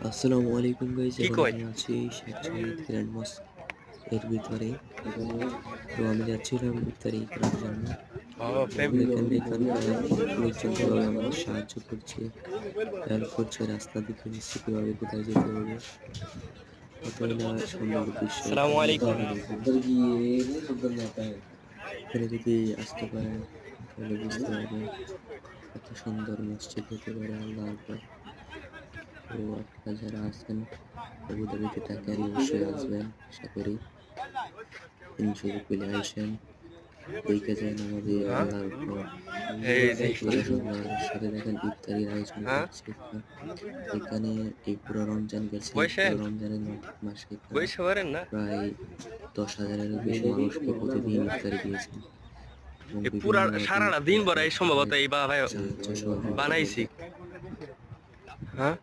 আসসালামু আলাইকুম গাইস, কি এখন কয়? আমি আছি শেখ জায়েদ গ্র্যান্ড মস্ক এর ভিতরে। তো আমি যাচ্ছিলাম ইফতারি করার জন্য। ও তো দেখেন এখানকার লোকজন কিভাবে আমাদের সাহায্য করছে, হেল্প করছে, রাস্তা দেখিয়ে দিচ্ছে কিভাবে কোথায় যেতে হবে। কতই না সুন্দর দৃশ্য আসসালামু এখানে আলাইকুম। আপনারা দেখুন। এখানে যদি আসতে পারেন তাহলে বুঝতে পারবেন কত সুন্দর মসজিদ হতে পারে। আল্লাহ আকবার। তো আপনারা যারা আছেন আবুধাবিতে থাকেন অবশ্যই আসবেন, আশা করি দিন সুযোগ পেলে আইসেন, দেখে যান আমাদের হ্যাঁ, আল্লাহর ঘর এই কত সুন্দর। সাথে দেখেন ইফতারির আয়োজন হ্যাঁ, করছে এখানে। এখানে এই পুরো রমজান গেছে, বৈশাখ পুরো রমজানের মাসে এখানে বৈশাখ পারেন না? প্রায় 10,000-এরও বেশি মানুষকে প্রতিদিন ইফতারি দিয়েছেন এবং এই পুরা বিভিন্ন সারাটা দিন ইফতার ভরা এই সম্ভবত প্রোগ্রামের এই বা ভাই সাহায্য সহযোগিতা বানাইছি। করবেন। হ্যাঁ।